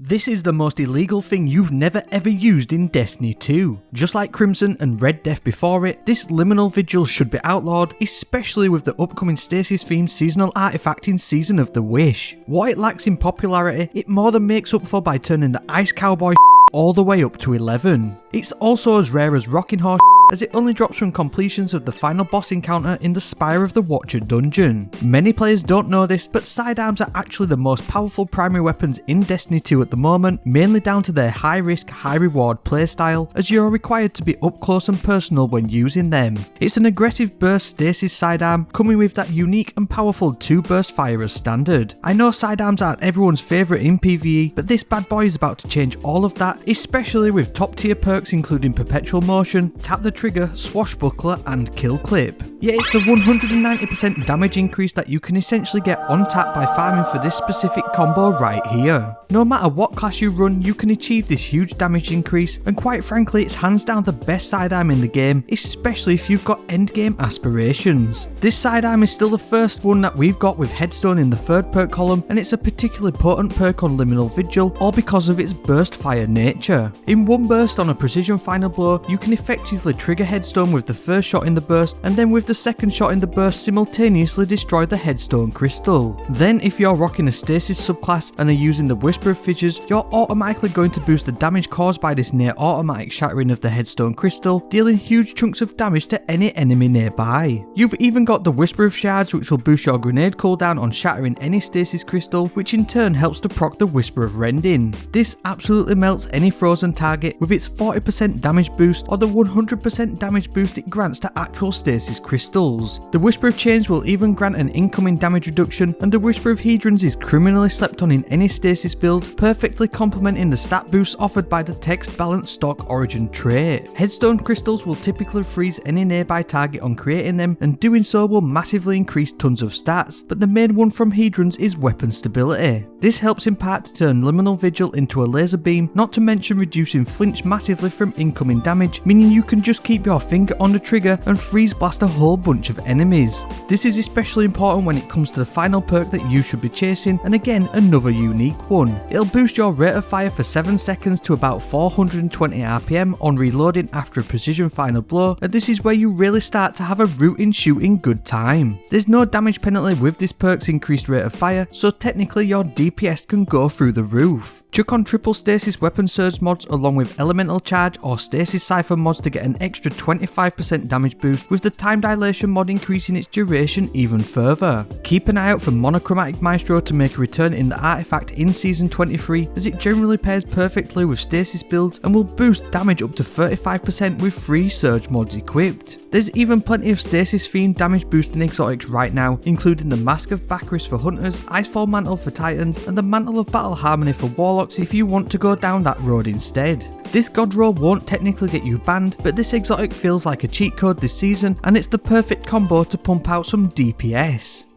This is the most illegal thing you've never ever used in Destiny 2. Just like Crimson and Red Death before it, this Liminal Vigil should be outlawed, especially with the upcoming Stasis themed seasonal artifact in Season of the Wish. What it lacks in popularity, it more than makes up for by turning the Ice Cowboy all the way up to 11. It's also as rare as Rocking Horse as it only drops from completions of the final boss encounter in the Spire of the Watcher dungeon. Many players don't know this, but sidearms are actually the most powerful primary weapons in Destiny 2 at the moment, mainly down to their high risk, high reward playstyle, as you're required to be up close and personal when using them. It's an aggressive burst stasis sidearm, coming with that unique and powerful 2 burst fire as standard. I know sidearms aren't everyone's favourite in PvE, but this bad boy is about to change all of that, especially with top tier perks including perpetual motion, tap the trigger, swashbuckler and kill clip. Yeah, it's the 190% damage increase that you can essentially get on tap by farming for this specific combo right here. No matter what class you run, you can achieve this huge damage increase, and quite frankly it's hands down the best sidearm in the game, especially if you've got endgame aspirations. This sidearm is still the first one that we've got with headstone in the 3rd perk column, and it's a particularly potent perk on Liminal Vigil, all because of its burst fire nature. In one burst on a precision final blow, you can effectively trigger headstone with the 1st shot in the burst, and then with the 2nd shot in the burst simultaneously destroy the headstone crystal. Then if you're rocking a stasis subclass and are using the Whisper of Fissures, you're automatically going to boost the damage caused by this near automatic shattering of the headstone crystal, dealing huge chunks of damage to any enemy nearby. You've even got the Whisper of Shards, which will boost your grenade cooldown on shattering any stasis crystal, which in turn helps to proc the Whisper of Rending. This absolutely melts any frozen target with its 40% damage boost or the 100% damage boost it grants to actual stasis crystals. The Whisper of Chains will even grant an incoming damage reduction, and the Whisper of Hedrons is criminally slept on in any stasis build, perfectly complementing the stat boosts offered by the text balanced stock origin trait. Headstone crystals will typically freeze any nearby target on creating them, and doing so will massively increase tons of stats, but the main one from Hedrons is weapon stability. This helps in part to turn Liminal Vigil into a laser beam, not to mention reducing flinch massively from incoming damage, meaning you can just keep your finger on the trigger and freeze blast a whole bunch of enemies. This is especially important when it comes to the final perk that you should be chasing, and again another unique one. It'll boost your rate of fire for 7 seconds to about 420 RPM on reloading after a precision final blow, and this is where you really start to have a rooting shooting good time. There's no damage penalty with this perk's increased rate of fire, so technically your DPS can go through the roof. Chuck on triple stasis weapon surge mods along with elemental charge or stasis cipher mods to get an extra 25% damage boost, with the time dilation mod increasing its duration even further. Keep an eye out for monochromatic maestro to make a return in the artifact in season 23, as it generally pairs perfectly with stasis builds and will boost damage up to 35% with 3 surge mods equipped. There's even plenty of stasis themed damage boosting exotics right now, including the Mask of Bacchus for hunters, Icefall Mantle for titans, and the Mantle of Battle Harmony for warlocks if you want to go down that road instead. This god roll won't technically get you banned, but this exotic feels like a cheat code this season, and it's the perfect combo to pump out some DPS.